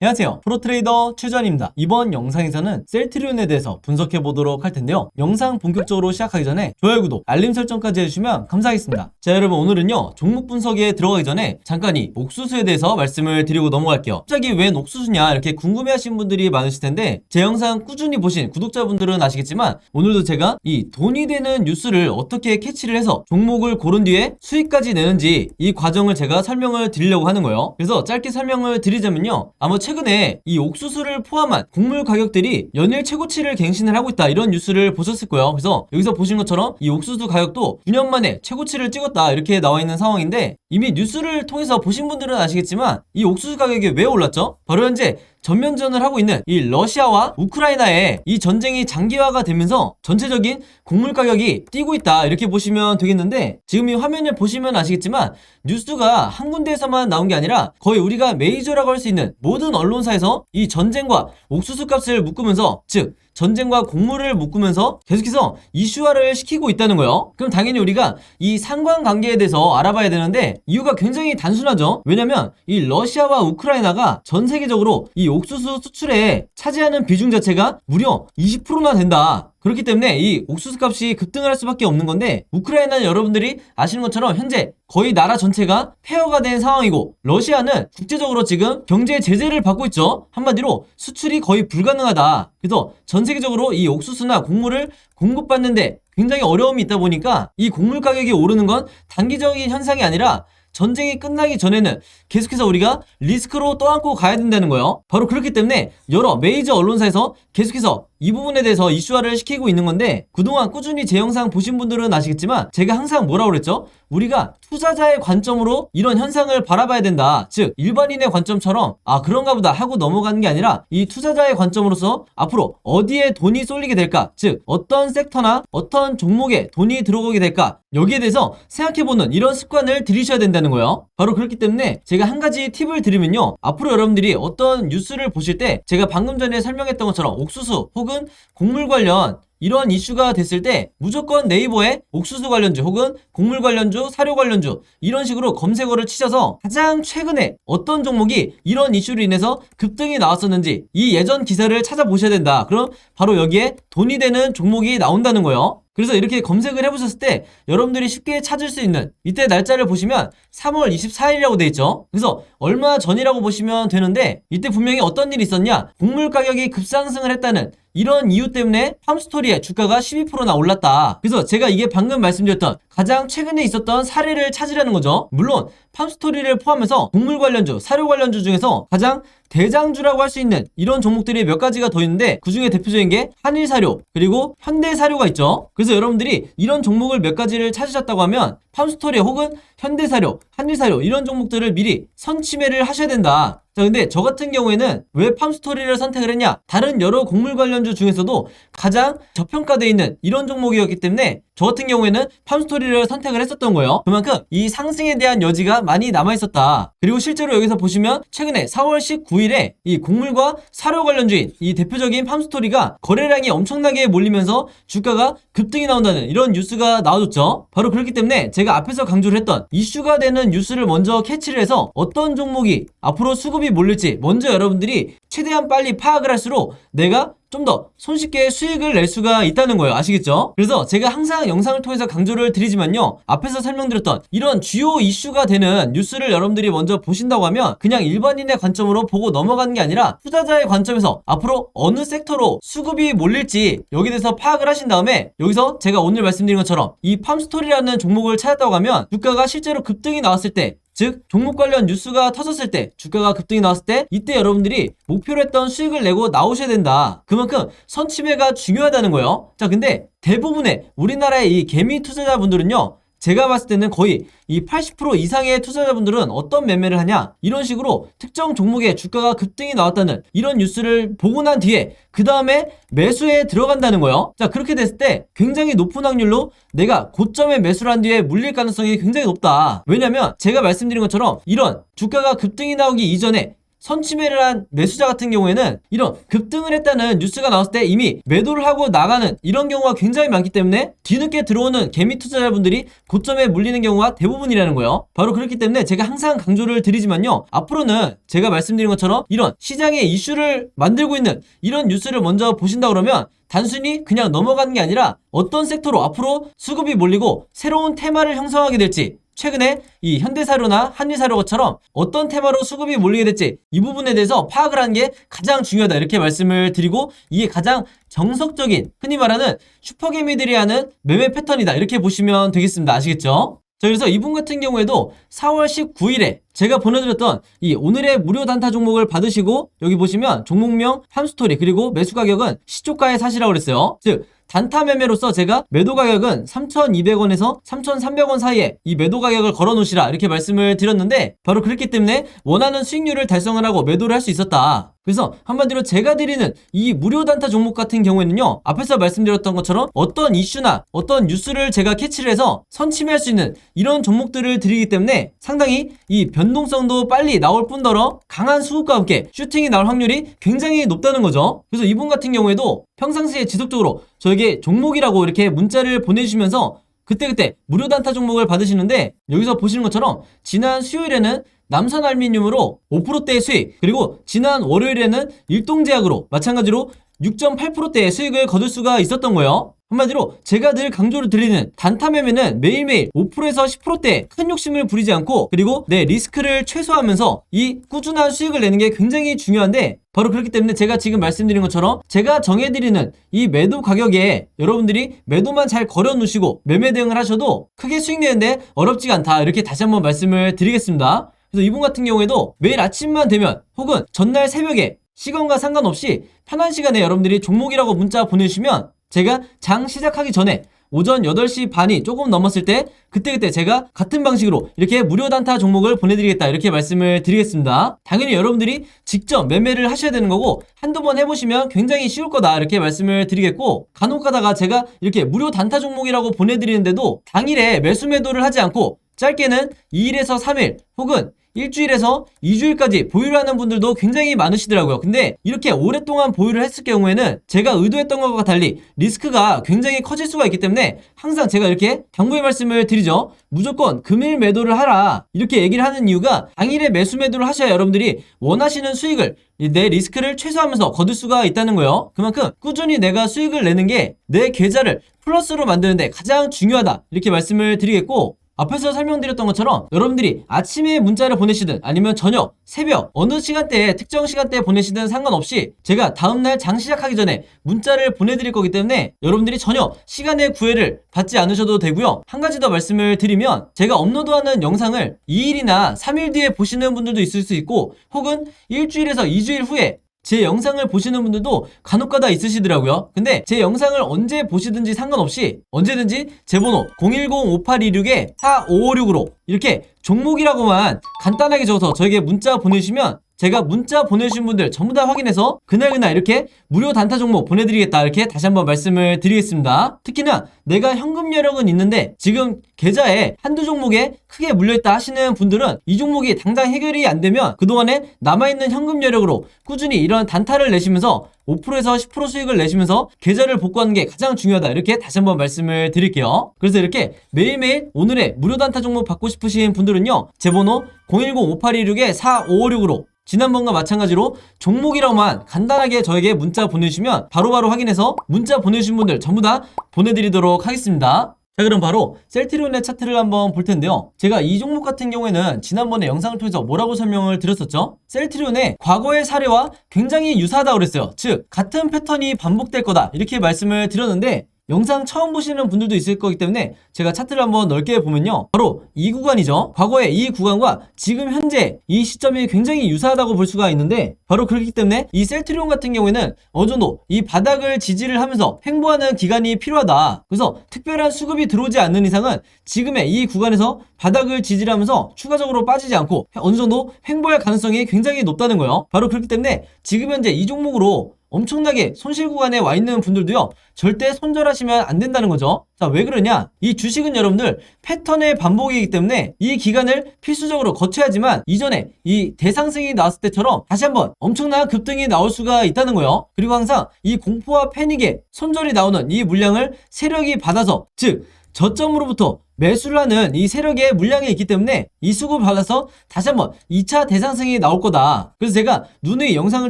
안녕하세요, 프로트레이더 최전입니다. 이번 영상에서는 셀트리온에 대해서 분석해 보도록 할 텐데요. 영상 본격적으로 시작하기 전에 좋아요, 구독, 알림 설정까지 해주시면 감사하겠습니다. 자, 여러분, 오늘은요 종목 분석에 들어가기 전에 잠깐 이 옥수수에 대해서 말씀을 드리고 넘어갈게요. 갑자기 웬 옥수수냐 이렇게 궁금해하신 분들이 많으실 텐데, 제 영상 꾸준히 보신 구독자분들은 아시겠지만 오늘도 제가 이 돈이 되는 뉴스를 어떻게 캐치를 해서 종목을 고른 뒤에 수익까지 내는지 이 과정을 제가 설명을 드리려고 하는 거예요. 그래서 짧게 설명을 드리자면요, 아마 최근에 이 옥수수를 포함한 곡물 가격들이 연일 최고치를 갱신을 하고 있다, 이런 뉴스를 보셨을 거예요. 그래서 여기서 보신 것처럼 이 옥수수 가격도 9년 만에 최고치를 찍었다, 이렇게 나와 있는 상황인데, 이미 뉴스를 통해서 보신 분들은 아시겠지만 이 옥수수 가격이 왜 올랐죠? 바로 현재 전면전을 하고 있는 이 러시아와 우크라이나의 이 전쟁이 장기화가 되면서 전체적인 곡물 가격이 뛰고 있다, 이렇게 보시면 되겠는데, 지금 이 화면을 보시면 아시겠지만 뉴스가 한 군데에서만 나온 게 아니라 거의 우리가 메이저라고 할 수 있는 모든 언론사에서 이 전쟁과 옥수수 값을 묶으면서, 즉 전쟁과 곡물을 묶으면서 계속해서 이슈화를 시키고 있다는 거예요. 그럼 당연히 우리가 이 상관관계에 대해서 알아봐야 되는데, 이유가 굉장히 단순하죠. 왜냐면 이 러시아와 우크라이나가 전 세계적으로 이 옥수수 수출에 차지하는 비중 자체가 무려 20%나 된다. 그렇기 때문에 이 옥수수 값이 급등을 할 수밖에 없는 건데, 우크라이나는 여러분들이 아시는 것처럼 현재 거의 나라 전체가 폐허가 된 상황이고, 러시아는 국제적으로 지금 경제 제재를 받고 있죠. 한마디로 수출이 거의 불가능하다. 그래서 전 세계적으로 이 옥수수나 곡물을 공급받는데 굉장히 어려움이 있다 보니까 이 곡물 가격이 오르는 건 단기적인 현상이 아니라 전쟁이 끝나기 전에는 계속해서 우리가 리스크로 떠안고 가야 된다는 거예요. 바로 그렇기 때문에 여러 메이저 언론사에서 계속해서 이 부분에 대해서 이슈화를 시키고 있는 건데, 그동안 꾸준히 제 영상 보신 분들은 아시겠지만 제가 항상 뭐라고 그랬죠? 우리가 투자자의 관점으로 이런 현상을 바라봐야 된다. 즉 일반인의 관점처럼 그런가 보다 하고 넘어가는 게 아니라, 이 투자자의 관점으로서 앞으로 어디에 돈이 쏠리게 될까, 즉 어떤 섹터나 어떤 종목에 돈이 들어오게 될까, 여기에 대해서 생각해보는 이런 습관을 들이셔야 된다는 거예요. 바로 그렇기 때문에 제가 한 가지 팁을 드리면요, 앞으로 여러분들이 어떤 뉴스를 보실 때 제가 방금 전에 설명했던 것처럼 옥수수 혹은 곡물 관련 이런 이슈가 됐을 때 무조건 네이버에 옥수수 관련주 혹은 곡물 관련주, 사료 관련주 이런 식으로 검색어를 치셔서 가장 최근에 어떤 종목이 이런 이슈로 인해서 급등이 나왔었는지 이 예전 기사를 찾아보셔야 된다. 그럼 바로 여기에 돈이 되는 종목이 나온다는 거예요. 그래서 이렇게 검색을 해보셨을 때 여러분들이 쉽게 찾을 수 있는, 이때 날짜를 보시면 3월 24일이라고 돼 있죠. 그래서 얼마 전이라고 보시면 되는데, 이때 분명히 어떤 일이 있었냐, 곡물 가격이 급상승을 했다는 이런 이유 때문에 팜스토리의 주가가 12%나 올랐다. 그래서 제가 이게 방금 말씀드렸던 가장 최근에 있었던 사례를 찾으라는 거죠. 물론 팜스토리를 포함해서 곡물 관련주, 사료 관련주 중에서 가장 대장주라고 할 수 있는 이런 종목들이 몇 가지가 더 있는데, 그 중에 대표적인 게 한일사료 그리고 현대사료가 있죠. 그래서 여러분들이 이런 종목을 몇 가지를 찾으셨다고 하면 팜스토리 혹은 현대사료, 한일사료 이런 종목들을 미리 선취매를 하셔야 된다. 자, 근데 저 같은 경우에는 왜 팜스토리를 선택을 했냐, 다른 여러 곡물 관련주 중에서도 가장 저평가되어 있는 이런 종목이었기 때문에 저 같은 경우에는 팜스토리를 선택을 했었던 거예요. 그만큼 이 상승에 대한 여지가 많이 남아있었다. 그리고 실제로 여기서 보시면 최근에 4월 19일에 이 곡물과 사료 관련주인 이 대표적인 팜스토리가 거래량이 엄청나게 몰리면서 주가가 급등이 나온다는 이런 뉴스가 나와줬죠. 바로 그렇기 때문에 제가 앞에서 강조를 했던 이슈가 되는 뉴스를 먼저 캐치를 해서 어떤 종목이 앞으로 수급이 몰릴지 먼저 여러분들이 최대한 빨리 파악을 할수록 내가 좀 더 손쉽게 수익을 낼 수가 있다는 거예요. 아시겠죠? 그래서 제가 항상 영상을 통해서 강조를 드리지만요, 앞에서 설명드렸던 이런 주요 이슈가 되는 뉴스를 여러분들이 먼저 보신다고 하면 그냥 일반인의 관점으로 보고 넘어가는 게 아니라 투자자의 관점에서 앞으로 어느 섹터로 수급이 몰릴지 여기에 대해서 파악을 하신 다음에, 여기서 제가 오늘 말씀드린 것처럼 이 팜스토리라는 종목을 찾았다고 하면 주가가 실제로 급등이 나왔을 때, 즉 종목 관련 뉴스가 터졌을 때, 주가가 급등이 나왔을 때, 이때 여러분들이 목표로 했던 수익을 내고 나오셔야 된다. 그만큼 선취매가 중요하다는 거예요. 자, 근데 대부분의 우리나라의 이 개미 투자자분들은요, 제가 봤을 때는 거의 이 80% 이상의 투자자분들은 어떤 매매를 하냐, 이런 식으로 특정 종목의 주가가 급등이 나왔다는 이런 뉴스를 보고 난 뒤에 그 다음에 매수에 들어간다는 거예요. 자, 그렇게 됐을 때 굉장히 높은 확률로 내가 고점에 매수를 한 뒤에 물릴 가능성이 굉장히 높다. 왜냐면 제가 말씀드린 것처럼 이런 주가가 급등이 나오기 이전에 선취매를 한 매수자 같은 경우에는 이런 급등을 했다는 뉴스가 나왔을 때 이미 매도를 하고 나가는 이런 경우가 굉장히 많기 때문에 뒤늦게 들어오는 개미 투자자분들이 고점에 물리는 경우가 대부분이라는 거예요. 바로 그렇기 때문에 제가 항상 강조를 드리지만요, 앞으로는 제가 말씀드린 것처럼 이런 시장의 이슈를 만들고 있는 이런 뉴스를 먼저 보신다 그러면 단순히 그냥 넘어가는 게 아니라 어떤 섹터로 앞으로 수급이 몰리고 새로운 테마를 형성하게 될지, 최근에 이 현대사료나 한일사료처럼 어떤 테마로 수급이 몰리게 될지 이 부분에 대해서 파악을 하는 게 가장 중요하다, 이렇게 말씀을 드리고, 이게 가장 정석적인 흔히 말하는 슈퍼개미들이 하는 매매 패턴이다, 이렇게 보시면 되겠습니다. 아시겠죠? 자, 그래서 이분 같은 경우에도 4월 19일에 제가 보내드렸던 이 오늘의 무료 단타 종목을 받으시고, 여기 보시면 종목명, 함스토리, 그리고 매수 가격은 시초가에 사시라고 그랬어요. 즉 단타 매매로서 제가 매도 가격은 3,200원에서 3,300원 사이에 이 매도 가격을 걸어 놓으시라, 이렇게 말씀을 드렸는데, 바로 그렇기 때문에 원하는 수익률을 달성을 하고 매도를 할 수 있었다. 그래서 한마디로 제가 드리는 이 무료 단타 종목 같은 경우에는요, 앞에서 말씀드렸던 것처럼 어떤 이슈나 어떤 뉴스를 제가 캐치를 해서 선침해할 수 있는 이런 종목들을 드리기 때문에 상당히 이 변동성도 빨리 나올 뿐더러 강한 수급과 함께 슈팅이 나올 확률이 굉장히 높다는 거죠. 그래서 이분 같은 경우에도 평상시에 지속적으로 저에게 종목이라고 이렇게 문자를 보내주시면서 그때그때 무료 단타 종목을 받으시는데, 여기서 보시는 것처럼 지난 수요일에는 남선알미늄으로 5%대의 수익, 그리고 지난 월요일에는 일동제약으로 마찬가지로 6.8%대의 수익을 거둘 수가 있었던 거예요. 한마디로 제가 늘 강조를 드리는 단타 매매는 매일매일 5%에서 10%대의 큰 욕심을 부리지 않고, 그리고 내 리스크를 최소화하면서 이 꾸준한 수익을 내는 게 굉장히 중요한데, 바로 그렇기 때문에 제가 지금 말씀드린 것처럼 제가 정해드리는 이 매도 가격에 여러분들이 매도만 잘 걸어 놓으시고 매매 대응을 하셔도 크게 수익 내는데 어렵지가 않다, 이렇게 다시 한번 말씀을 드리겠습니다. 그래서 이분 같은 경우에도 매일 아침만 되면 혹은 전날 새벽에 시간과 상관없이 편한 시간에 여러분들이 종목이라고 문자 보내주시면 제가 장 시작하기 전에 오전 8시 반이 조금 넘었을 때 그때그때 제가 같은 방식으로 이렇게 무료 단타 종목을 보내드리겠다, 이렇게 말씀을 드리겠습니다. 당연히 여러분들이 직접 매매를 하셔야 되는 거고 한두 번 해보시면 굉장히 쉬울 거다, 이렇게 말씀을 드리겠고, 간혹 가다가 제가 이렇게 무료 단타 종목이라고 보내드리는데도 당일에 매수 매도를 하지 않고 짧게는 2일에서 3일 혹은 일주일에서 2주일까지 보유를 하는 분들도 굉장히 많으시더라고요. 근데 이렇게 오랫동안 보유를 했을 경우에는 제가 의도했던 것과 달리 리스크가 굉장히 커질 수가 있기 때문에 항상 제가 이렇게 당부의 말씀을 드리죠. 무조건 금일 매도를 하라, 이렇게 얘기를 하는 이유가 당일에 매수 매도를 하셔야 여러분들이 원하시는 수익을, 내 리스크를 최소화하면서 거둘 수가 있다는 거예요. 그만큼 꾸준히 내가 수익을 내는 게 내 계좌를 플러스로 만드는데 가장 중요하다, 이렇게 말씀을 드리겠고, 앞에서 설명드렸던 것처럼 여러분들이 아침에 문자를 보내시든 아니면 저녁, 새벽 어느 시간대에 특정 시간대에 보내시든 상관없이 제가 다음날 장 시작하기 전에 문자를 보내드릴 거기 때문에 여러분들이 전혀 시간의 구애를 받지 않으셔도 되고요. 한 가지 더 말씀을 드리면, 제가 업로드하는 영상을 2일이나 3일 뒤에 보시는 분들도 있을 수 있고 혹은 일주일에서 2주일 후에 제 영상을 보시는 분들도 간혹가다 있으시더라고요. 근데 제 영상을 언제 보시든지 상관없이 언제든지 제 번호 010-5826-4556으로 이렇게 종목이라고만 간단하게 적어서 저에게 문자 보내주시면 제가 문자 보내주신 분들 전부 다 확인해서 그날그날 이렇게 무료 단타 종목 보내드리겠다, 이렇게 다시 한번 말씀을 드리겠습니다. 특히나 내가 현금 여력은 있는데 지금 계좌에 한두 종목에 크게 물려있다 하시는 분들은 이 종목이 당장 해결이 안 되면 그동안에 남아있는 현금 여력으로 꾸준히 이런 단타를 내시면서 5%에서 10% 수익을 내시면서 계좌를 복구하는 게 가장 중요하다, 이렇게 다시 한번 말씀을 드릴게요. 그래서 이렇게 매일매일 오늘의 무료 단타 종목 받고 싶으신 분들은요, 제 번호 010-5826-4556으로 지난번과 마찬가지로 종목이라고만 간단하게 저에게 문자 보내주시면 바로바로 확인해서 문자 보내주신 분들 전부 다 보내드리도록 하겠습니다. 자, 그럼 바로 셀트리온의 차트를 한번 볼 텐데요. 제가 이 종목 같은 경우에는 지난번에 영상을 통해서 뭐라고 설명을 드렸었죠? 셀트리온의 과거의 사례와 굉장히 유사하다고 그랬어요. 즉 같은 패턴이 반복될 거다, 이렇게 말씀을 드렸는데 영상 처음 보시는 분들도 있을 거기 때문에 제가 차트를 한번 넓게 보면요, 바로 이 구간이죠. 과거의 이 구간과 지금 현재 이 시점이 굉장히 유사하다고 볼 수가 있는데, 바로 그렇기 때문에 이 셀트리온 같은 경우에는 어느 정도 이 바닥을 지지를 하면서 횡보하는 기간이 필요하다. 그래서 특별한 수급이 들어오지 않는 이상은 지금의 이 구간에서 바닥을 지지를 하면서 추가적으로 빠지지 않고 어느 정도 횡보할 가능성이 굉장히 높다는 거예요. 바로 그렇기 때문에 지금 현재 이 종목으로 엄청나게 손실 구간에 와 있는 분들도요, 절대 손절하시면 안 된다는 거죠. 자, 왜 그러냐? 이 주식은 여러분들 패턴의 반복이기 때문에 이 기간을 필수적으로 거쳐야지만 이전에 이 대상승이 나왔을 때처럼 다시 한번 엄청난 급등이 나올 수가 있다는 거예요. 그리고 항상 이 공포와 패닉에 손절이 나오는 이 물량을 세력이 받아서, 즉 저점으로부터 매수를 하는 이 세력의 물량이 있기 때문에 이 수급을 받아서 다시 한번 2차 대상승이 나올 거다. 그래서 제가 누누이 영상을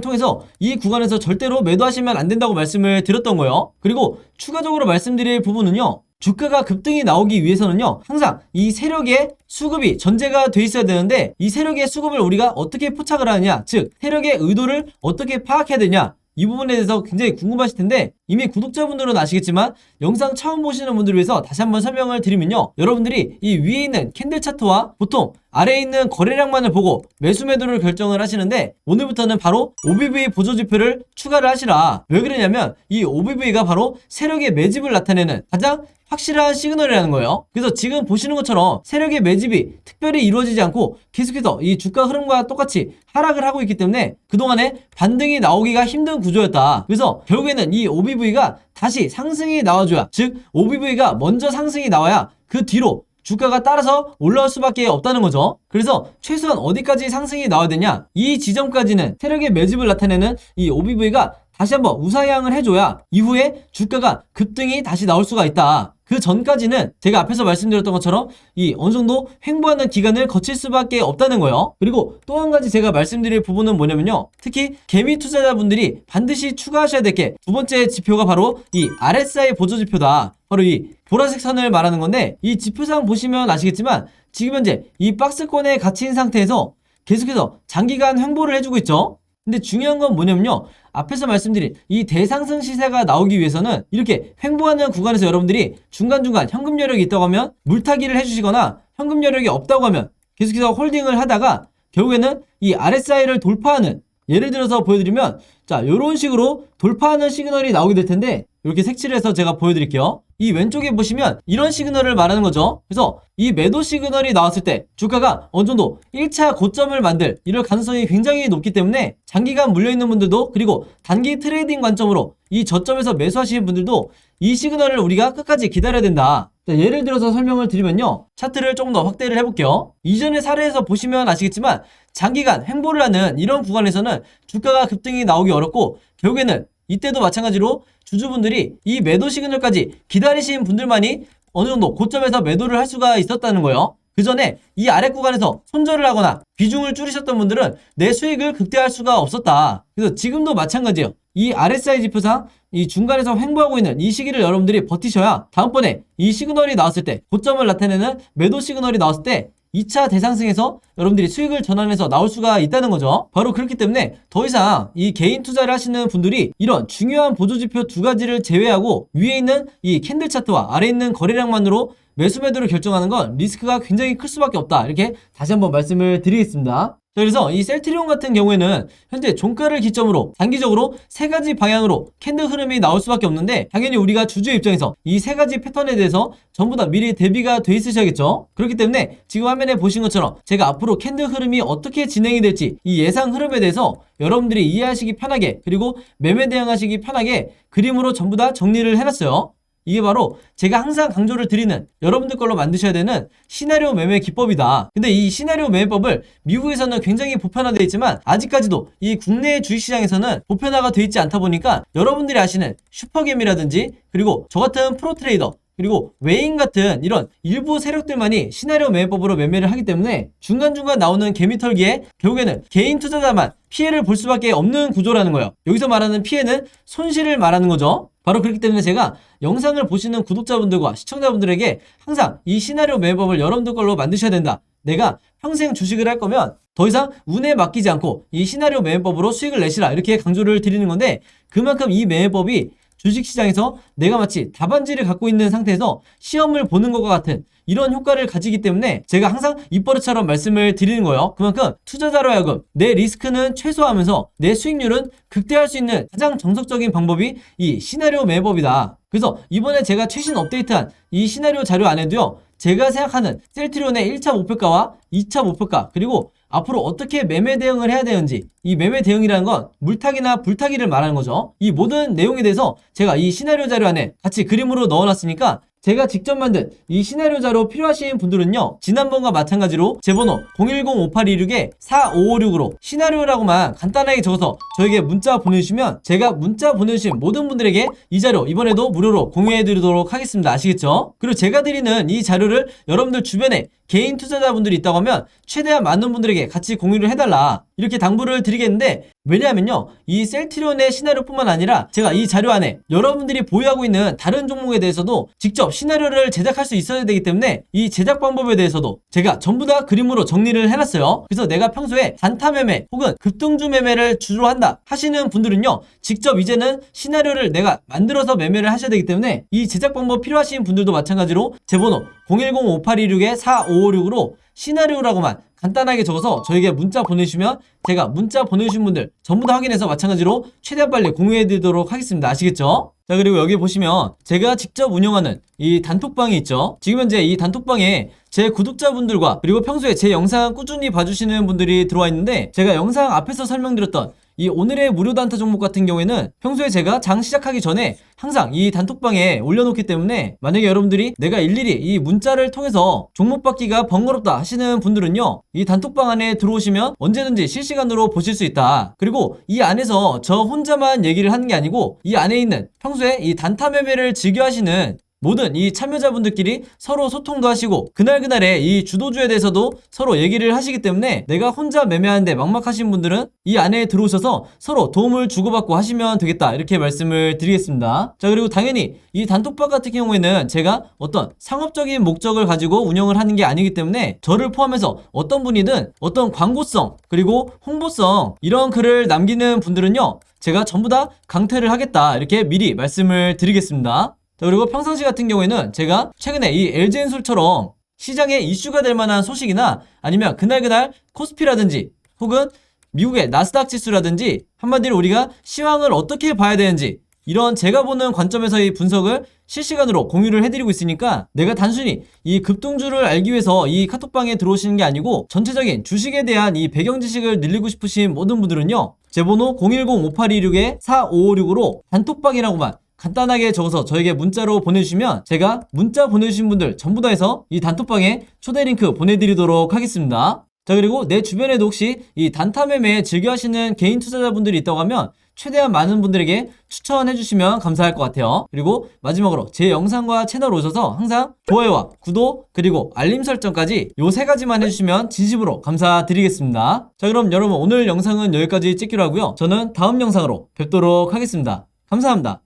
통해서 이 구간에서 절대로 매도하시면 안 된다고 말씀을 드렸던 거예요. 그리고 추가적으로 말씀드릴 부분은요, 주가가 급등이 나오기 위해서는요, 항상 이 세력의 수급이 전제가 돼 있어야 되는데, 이 세력의 수급을 우리가 어떻게 포착을 하느냐, 즉 세력의 의도를 어떻게 파악해야 되냐, 이 부분에 대해서 굉장히 궁금하실 텐데, 이미 구독자분들은 아시겠지만 영상 처음 보시는 분들을 위해서 다시 한번 설명을 드리면요, 여러분들이 이 위에 있는 캔들 차트와 보통 아래에 있는 거래량만을 보고 매수 매도를 결정을 하시는데, 오늘부터는 바로 OBV 보조지표를 추가를 하시라. 왜 그러냐면 이 OBV가 바로 세력의 매집을 나타내는 가장 확실한 시그널이라는 거예요. 그래서 지금 보시는 것처럼 세력의 매집이 특별히 이루어지지 않고 계속해서 이 주가 흐름과 똑같이 하락을 하고 있기 때문에 그동안에 반등이 나오기가 힘든 구조였다. 그래서 결국에는 이 OBV가 다시 상승이 나와줘야, 즉 OBV가 먼저 상승이 나와야 그 뒤로 주가가 따라서 올라올 수밖에 없다는 거죠. 그래서 최소한 어디까지 상승이 나와야 되냐, 이 지점까지는 세력의 매집을 나타내는 이 OBV가 다시 한번 우상향을 해줘야 이후에 주가가 급등이 다시 나올 수가 있다. 그 전까지는 제가 앞에서 말씀드렸던 것처럼 이 어느 정도 횡보하는 기간을 거칠 수밖에 없다는 거예요. 그리고 또 한 가지 제가 말씀드릴 부분은 뭐냐면요, 특히 개미 투자자분들이 반드시 추가하셔야 될 게 두 번째 지표가 바로 이 RSI 보조지표다. 바로 이 보라색 선을 말하는 건데, 이 지표상 보시면 아시겠지만 지금 현재 이 박스권에 갇힌 상태에서 계속해서 장기간 횡보를 해주고 있죠. 근데 중요한 건 뭐냐면요, 앞에서 말씀드린 이 대상승 시세가 나오기 위해서는 이렇게 횡보하는 구간에서 여러분들이 중간중간 현금 여력이 있다고 하면 물타기를 해주시거나, 현금 여력이 없다고 하면 계속해서 홀딩을 하다가 결국에는 이 RSI를 돌파하는, 예를 들어서 보여드리면, 자, 요런 식으로 돌파하는 시그널이 나오게 될 텐데, 이렇게 색칠을 해서 제가 보여드릴게요. 이 왼쪽에 보시면 이런 시그널을 말하는 거죠. 그래서 이 매도 시그널이 나왔을 때 주가가 어느 정도 1차 고점을 만들 이럴 가능성이 굉장히 높기 때문에 장기간 물려있는 분들도, 그리고 단기 트레이딩 관점으로 이 저점에서 매수하시는 분들도 이 시그널을 우리가 끝까지 기다려야 된다. 자, 예를 들어서 설명을 드리면요, 차트를 조금 더 확대를 해볼게요. 이전의 사례에서 보시면 아시겠지만 장기간 횡보를 하는 이런 구간에서는 주가가 급등이 나오기 어렵고, 결국에는 이때도 마찬가지로 주주분들이 이 매도 시그널까지 기다리신 분들만이 어느 정도 고점에서 매도를 할 수가 있었다는 거예요. 그 전에 이 아래 구간에서 손절을 하거나 비중을 줄이셨던 분들은 내 수익을 극대화할 수가 없었다. 그래서 지금도 마찬가지예요. 이 RSI 지표상 이 중간에서 횡보하고 있는 이 시기를 여러분들이 버티셔야 다음번에 이 시그널이 나왔을 때, 고점을 나타내는 매도 시그널이 나왔을 때 2차 대상승에서 여러분들이 수익을 전환해서 나올 수가 있다는 거죠. 바로 그렇기 때문에 더 이상 이 개인 투자를 하시는 분들이 이런 중요한 보조지표 두 가지를 제외하고 위에 있는 이 캔들 차트와 아래에 있는 거래량만으로 매수 매도를 결정하는 건 리스크가 굉장히 클 수밖에 없다. 이렇게 다시 한번 말씀을 드리겠습니다. 그래서 이 셀트리온 같은 경우에는 현재 종가를 기점으로 단기적으로 세 가지 방향으로 캔들 흐름이 나올 수밖에 없는데, 당연히 우리가 주주의 입장에서 이 세 가지 패턴에 대해서 전부 다 미리 대비가 돼 있으셔야겠죠. 그렇기 때문에 지금 화면에 보신 것처럼 제가 앞으로 캔들 흐름이 어떻게 진행이 될지 이 예상 흐름에 대해서 여러분들이 이해하시기 편하게, 그리고 매매 대응하시기 편하게 그림으로 전부 다 정리를 해놨어요. 이게 바로 제가 항상 강조를 드리는, 여러분들 걸로 만드셔야 되는 시나리오 매매 기법이다. 근데 이 시나리오 매매법을 미국에서는 굉장히 보편화되어 있지만 아직까지도 이 국내 주식시장에서는 보편화가 되어 있지 않다 보니까 여러분들이 아시는 슈퍼겜이라든지, 그리고 저 같은 프로트레이더, 그리고 외인 같은 이런 일부 세력들만이 시나리오 매매법으로 매매를 하기 때문에 중간중간 나오는 개미털기에 결국에는 개인 투자자만 피해를 볼 수밖에 없는 구조라는 거예요. 여기서 말하는 피해는 손실을 말하는 거죠. 바로 그렇기 때문에 제가 영상을 보시는 구독자분들과 시청자분들에게 항상 이 시나리오 매매법을 여러분들 걸로 만드셔야 된다. 내가 평생 주식을 할 거면 더 이상 운에 맡기지 않고 이 시나리오 매매법으로 수익을 내시라, 이렇게 강조를 드리는 건데, 그만큼 이 매매법이 주식시장에서 내가 마치 답안지를 갖고 있는 상태에서 시험을 보는 것과 같은 이런 효과를 가지기 때문에 제가 항상 입버릇처럼 말씀을 드리는 거예요. 그만큼 투자자로 하여금 내 리스크는 최소화하면서 내 수익률은 극대화할 수 있는 가장 정석적인 방법이 이 시나리오 매매법이다. 그래서 이번에 제가 최신 업데이트한 이 시나리오 자료 안에도요, 제가 생각하는 셀트리온의 1차 목표가와 2차 목표가, 그리고 앞으로 어떻게 매매 대응을 해야 되는지, 이 매매 대응이라는 건 물타기나 불타기를 말하는 거죠. 이 모든 내용에 대해서 제가 이 시나리오 자료 안에 같이 그림으로 넣어놨으니까 제가 직접 만든 이 시나리오 자료 필요하신 분들은요, 지난번과 마찬가지로 제 번호 010-5826-4556으로 시나리오라고만 간단하게 적어서 저에게 문자 보내주시면 제가 문자 보내주신 모든 분들에게 이 자료 이번에도 무료로 공유해드리도록 하겠습니다. 아시겠죠? 그리고 제가 드리는 이 자료를 여러분들 주변에 개인 투자자분들이 있다고 하면 최대한 많은 분들에게 같이 공유를 해달라, 이렇게 당부를 드리겠는데, 왜냐하면요, 이 셀트리온의 시나리오뿐만 아니라 제가 이 자료 안에 여러분들이 보유하고 있는 다른 종목에 대해서도 직접 시나리오를 제작할 수 있어야 되기 때문에 이 제작 방법에 대해서도 제가 전부 다 그림으로 정리를 해놨어요. 그래서 내가 평소에 단타 매매 혹은 급등주 매매를 주로 한다 하시는 분들은요, 직접 이제는 시나리오를 내가 만들어서 매매를 하셔야 되기 때문에 이 제작 방법 필요하신 분들도 마찬가지로 제 번호 010-5826-4556으로 시나리오라고만 간단하게 적어서 저에게 문자 보내주시면 제가 문자 보내주신 분들 전부 다 확인해서 마찬가지로 최대한 빨리 공유해드리도록 하겠습니다. 아시겠죠? 자, 그리고 여기 보시면 제가 직접 운영하는 이 단톡방이 있죠. 지금 현재 이 단톡방에 제 구독자분들과 그리고 평소에 제 영상 꾸준히 봐주시는 분들이 들어와 있는데, 제가 영상 앞에서 설명드렸던 이 오늘의 무료 단타 종목 같은 경우에는 평소에 제가 장 시작하기 전에 항상 이 단톡방에 올려놓기 때문에, 만약에 여러분들이 내가 일일이 이 문자를 통해서 종목 받기가 번거롭다 하시는 분들은요, 이 단톡방 안에 들어오시면 언제든지 실시간으로 보실 수 있다. 그리고 이 안에서 저 혼자만 얘기를 하는 게 아니고 이 안에 있는 평소에 이 단타 매매를 즐겨 하시는 모든 이 참여자분들끼리 서로 소통도 하시고 그날그날의 이 주도주에 대해서도 서로 얘기를 하시기 때문에, 내가 혼자 매매하는데 막막하신 분들은 이 안에 들어오셔서 서로 도움을 주고받고 하시면 되겠다, 이렇게 말씀을 드리겠습니다. 자, 그리고 당연히 이 단톡방 같은 경우에는 제가 어떤 상업적인 목적을 가지고 운영을 하는 게 아니기 때문에 저를 포함해서 어떤 분이든 어떤 광고성 그리고 홍보성 이런 글을 남기는 분들은요, 제가 전부 다 강퇴를 하겠다, 이렇게 미리 말씀을 드리겠습니다. 자, 그리고 평상시 같은 경우에는 제가 최근에 이 LG엔솔처럼 시장에 이슈가 될 만한 소식이나 아니면 그날 코스피라든지 혹은 미국의 나스닥 지수라든지, 한마디로 우리가 시황을 어떻게 봐야 되는지 이런 제가 보는 관점에서의 분석을 실시간으로 공유를 해드리고 있으니까, 내가 단순히 이 급등주를 알기 위해서 이 카톡방에 들어오시는 게 아니고 전체적인 주식에 대한 이 배경 지식을 늘리고 싶으신 모든 분들은요, 제 번호 010-5826-4556으로 단톡방이라고만 간단하게 적어서 저에게 문자로 보내주시면 제가 문자 보내주신 분들 전부 다 해서 이 단톡방에 초대 링크 보내드리도록 하겠습니다. 자, 그리고 내 주변에도 혹시 이 단타 매매 즐겨 하시는 개인 투자자분들이 있다고 하면 최대한 많은 분들에게 추천해 주시면 감사할 것 같아요. 그리고 마지막으로 제 영상과 채널 오셔서 항상 좋아요와 구독 그리고 알림 설정까지 요 3가지만 해주시면 진심으로 감사드리겠습니다. 자, 그럼 여러분 오늘 영상은 여기까지 찍기로 하고요. 저는 다음 영상으로 뵙도록 하겠습니다. 감사합니다.